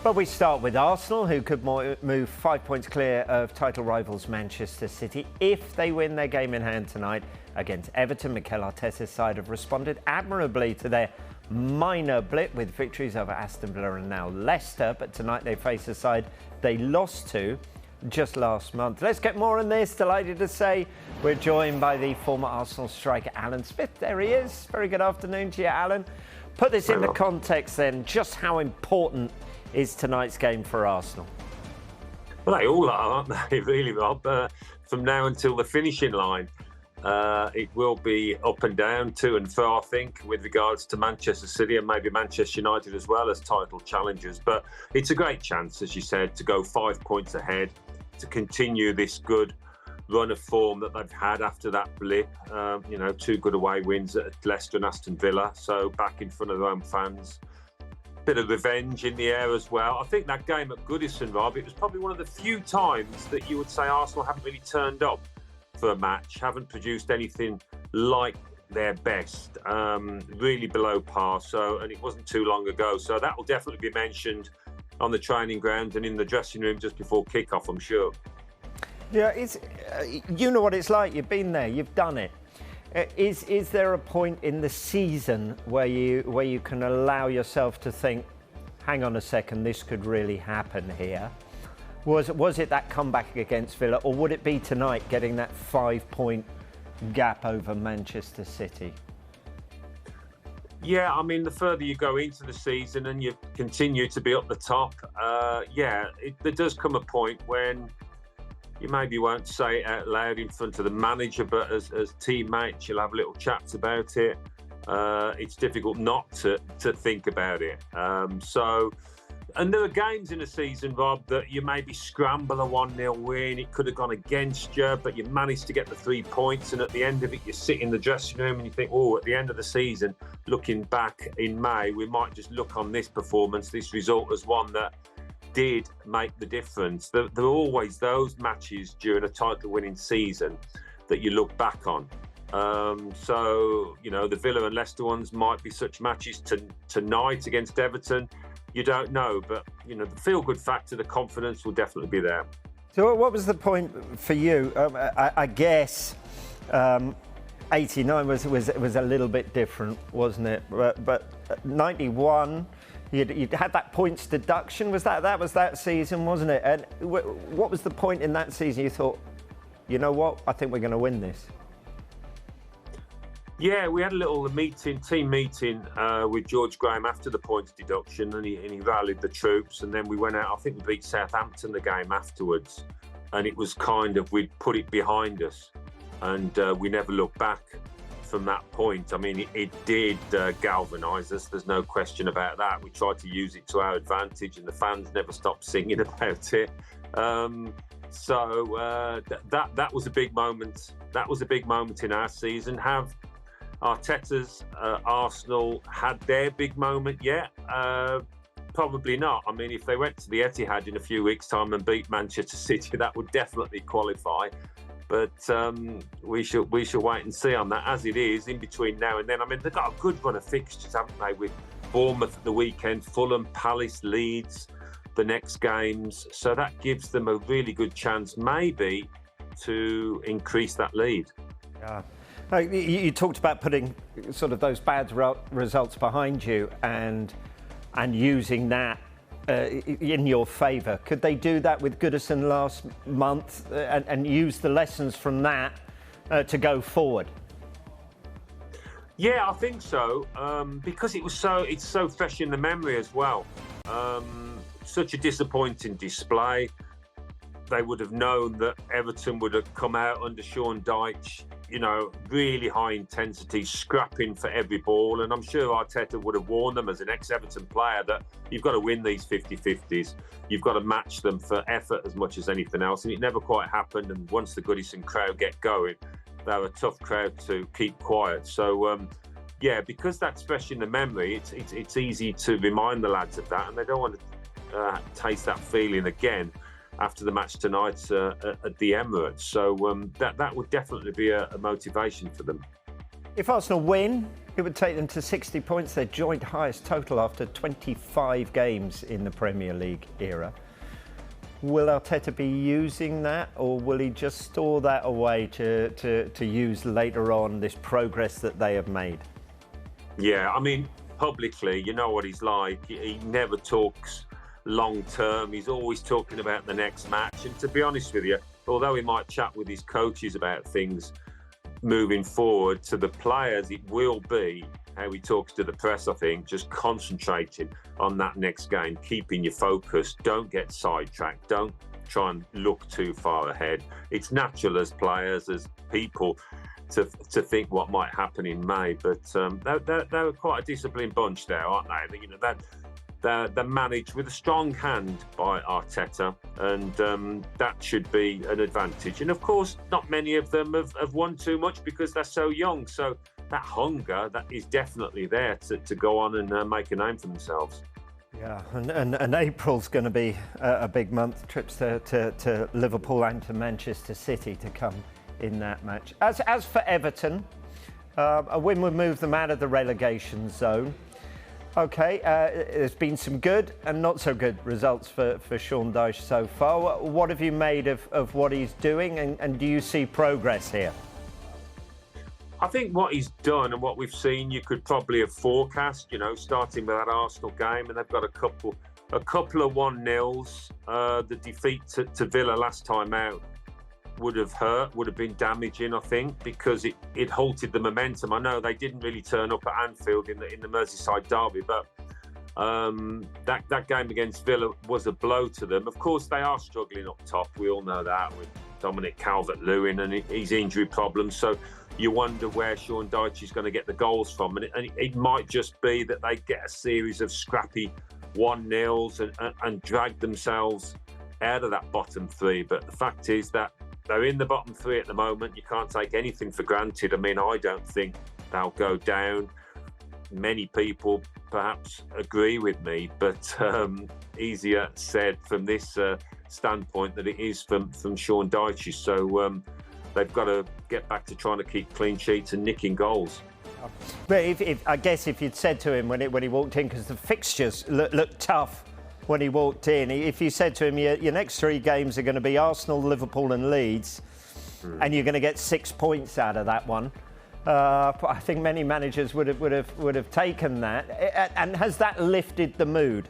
But we start with Arsenal, who could move 5 points clear of title rivals Manchester City if they win their game in hand tonight against Everton. Mikel Arteta's side have responded admirably to their minor blip with victories over Aston Villa and now Leicester. But tonight they face a side they lost to just last month. Let's get more on this. Delighted to say we're joined by the former Arsenal striker Alan Smith. There he is. Very good afternoon to you, Alan. Put this into context then. Just how important is tonight's game for Arsenal? Well, they all are, aren't they, really, Rob? From now until the finishing line, it will be up and down, to and fro, I think, with regards to Manchester City and maybe Manchester United as well as title challengers. But it's a great chance, as you said, to go 5 points ahead, to continue this good run of form that they've had after that blip. 2 good away wins at Leicester and Aston Villa, so back in front of their own fans. Bit of revenge in the air as well. I think that game at Goodison, Rob, it was probably one of the few times that you would say Arsenal haven't really turned up for a match, haven't produced anything like their best, really below par. And it wasn't too long ago. So that will definitely be mentioned on the training ground and in the dressing room just before kick-off, I'm sure. Yeah, you know what it's like. You've been there. You've done it. Is there a point in the season where you can allow yourself to think, hang on a second, this could really happen here? Was it that comeback against Villa, or would it be tonight getting that 5 point gap over Manchester City? Yeah, I mean, the further you go into the season and you continue to be up the top, there does come a point when you maybe won't say it out loud in front of the manager, but as teammates, you'll have little chats about it. It's difficult not to think about it. And there are games in a season, Rob, that you maybe scramble a 1-0 win. It could have gone against you, but you managed to get the 3 points. And at the end of it, you sit in the dressing room and you think, at the end of the season, looking back in May, we might just look on this performance, this result as one that did make the difference. There are always those matches during a title-winning season that you look back on. The Villa and Leicester ones might be such matches tonight against Everton. You don't know, but the feel-good factor, the confidence will definitely be there. So, what was the point for you? I guess 89 was a little bit different, wasn't it? But 91. You'd had that points deduction. Was that season, wasn't it? And what was the point in that season you thought, you know what, I think we're going to win this? Yeah, we had a little team meeting with George Graham after the points deduction, and he rallied the troops. And then we went out. I think we beat Southampton the game afterwards, and it was kind of, we'd put it behind us, and we never looked back from that point. I mean, it did galvanise us. There's no question about that. We tried to use it to our advantage, and the fans never stopped singing about it. That was a big moment. That was a big moment in our season. Have Arteta's Arsenal had their big moment yet? Probably not. I mean, if they went to the Etihad in a few weeks' time and beat Manchester City, that would definitely qualify. But we shall wait and see on that. As it is, in between now and then, I mean, they've got a good run of fixtures, haven't they? With Bournemouth at the weekend, Fulham, Palace, Leeds, the next games. So that gives them a really good chance, maybe, to increase that lead. Yeah. You talked about putting sort of those bad results behind you and using that in your favour. Could they do that with Goodison last month and use the lessons from that to go forward? Yeah, I think so, because it's so fresh in the memory as well. Such a disappointing display. They would have known that Everton would have come out under Sean Dyche, really high intensity, scrapping for every ball. And I'm sure Arteta would have warned them as an ex-Everton player that you've got to win these 50-50s. You've got to match them for effort as much as anything else. And it never quite happened. And once the Goodison crowd get going, they're a tough crowd to keep quiet. So, because that's fresh in the memory, it's easy to remind the lads of that. And they don't want to taste that feeling again after the match tonight at the Emirates. So that would definitely be a motivation for them. If Arsenal win, It would take them to 60 points, their joint highest total after 25 games in the Premier League era. Will Arteta be using that, or will he just store that away to use later on, this progress that they have made? Yeah, I mean, publicly, you know what he's like. He never talks long term. He's always talking about the next match. And to be honest with you, although he might chat with his coaches about things moving forward, to the players, it will be how he talks to the press, I think, just concentrating on that next game, keeping you focused. Don't get sidetracked. Don't try and look too far ahead. It's natural as players, as people, to think what might happen in May. But they're quite a disciplined bunch there, aren't they? You know, they're managed with a strong hand by Arteta, and that should be an advantage. And of course, not many of them have won too much because they're so young. So that hunger, that is definitely there to go on and make a name for themselves. Yeah, and April's going to be a big month. Trips to Liverpool and to Manchester City to come in that match. As for Everton, a win would move them out of the relegation zone. Okay, there's been some good and not so good results for Sean Dyche so far. What have you made of what he's doing, and do you see progress here? I think what he's done and what we've seen, you could probably have forecast, you know, starting with that Arsenal game, and they've got a couple of 1-0s. The defeat to Villa last time out would have been damaging, I think, because it halted the momentum. I know they didn't really turn up at Anfield in the Merseyside derby, but that game against Villa was a blow to them. Of course, they are struggling up top. We all know that, with Dominic Calvert-Lewin and his injury problems. So you wonder where Sean Dyche is going to get the goals from. And it might just be that they get a series of scrappy 1-0s and drag themselves out of that bottom three. But the fact is that they're in the bottom three at the moment. You can't take anything for granted. I mean, I don't think they'll go down. Many people perhaps agree with me, but easier said from this standpoint than it is from Sean Dyche. So they've got to get back to trying to keep clean sheets and nicking goals. But I guess if you'd said to him when he walked in, because the fixtures looked tough when he walked in, if you said to him, your next 3 games are going to be Arsenal, Liverpool and Leeds, and you're going to get 6 points out of that one, I think many managers would have taken that. And has that lifted the mood?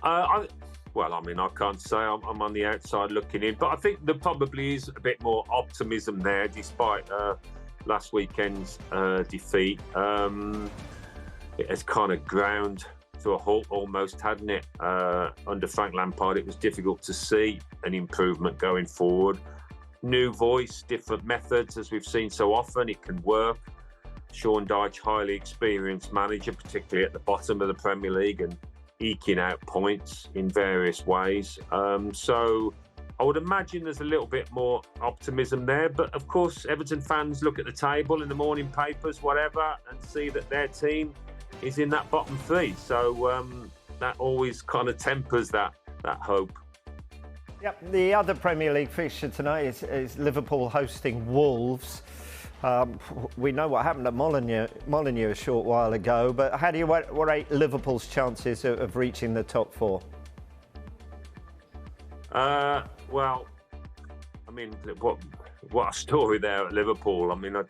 Well, I mean, I can't say. I'm on the outside looking in, but I think there probably is a bit more optimism there, despite last weekend's defeat. It has kind of ground to a halt almost, hadn't it? Under Frank Lampard, it was difficult to see an improvement going forward. New voice, different methods, as we've seen so often. It can work. Sean Dyche, highly experienced manager, particularly at the bottom of the Premier League, and eking out points in various ways. So I would imagine there's a little bit more optimism there. But of course, Everton fans look at the table in the morning papers, whatever, and see that their team is in that bottom 3. So that always kind of tempers that hope. Yep. The other Premier League fixture tonight is Liverpool hosting Wolves. We know what happened at Molineux a short while ago, but how do you rate Liverpool's chances of reaching the top 4? Well, I mean, what a story there at Liverpool. I mean, I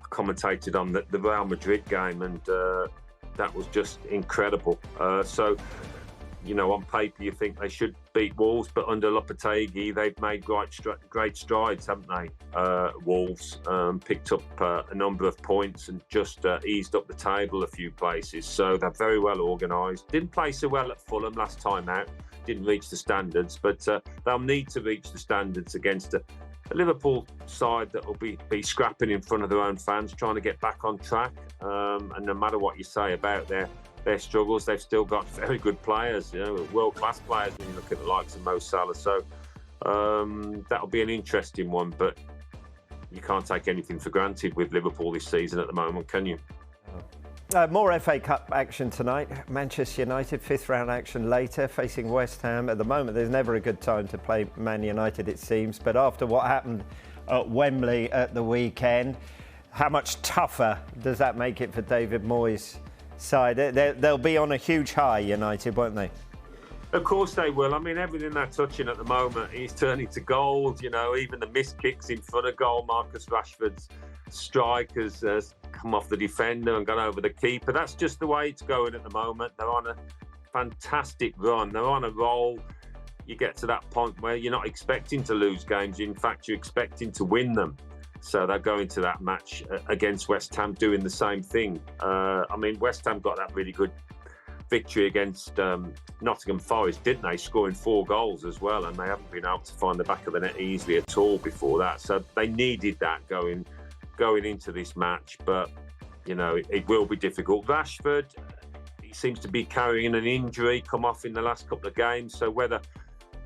commentated on the Real Madrid game, and that was just incredible. So, you know, on paper you think they should beat Wolves, but under Lopetegui they've made great strides, haven't they? Wolves picked up a number of points and just eased up the table a few places. So they're very well organised. Didn't play so well at Fulham last time out, didn't reach the standards, but they'll need to reach the standards against a Liverpool side that will be scrapping in front of their own fans, trying to get back on track. And no matter what you say about their struggles, they've still got very good players, you know, world-class players when you look at the likes of Mo Salah. So that'll be an interesting one, but you can't take anything for granted with Liverpool this season at the moment, can you? More FA Cup action tonight. Manchester United, 5th round action later, facing West Ham. At the moment, there's never a good time to play Man United, it seems. But after what happened at Wembley at the weekend, How much tougher does that make it for David Moyes' side? They'll be on a huge high, United, won't they? Of course they will. I mean, everything they're touching at the moment is turning to gold. You know, even the missed kicks in front of goal. Marcus Rashford's strike has come off the defender and gone over the keeper. That's just the way it's going at the moment. They're on a fantastic run. They're on a roll. You get to that point where you're not expecting to lose games. In fact, you're expecting to win them. So they're going to that match against West Ham doing the same thing. I mean, West Ham got that really good victory against Nottingham Forest, didn't they? Scoring 4 goals as well, and they haven't been able to find the back of the net easily at all before that. So they needed that going into this match. But, you know, it will be difficult. Rashford, he seems to be carrying an injury, come off in the last couple of games. So whether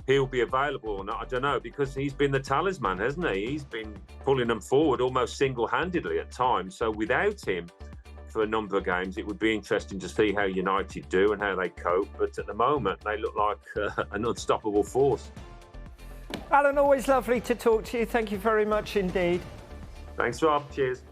he'll be available or not, I don't know, because he's been the talisman, hasn't he? He's been pulling them forward almost single-handedly at times. So without him for a number of games, it would be interesting to see how United do and how they cope. But at the moment, they look like an unstoppable force. Alan, always lovely to talk to you. Thank you very much indeed. Thanks, Rob. Cheers.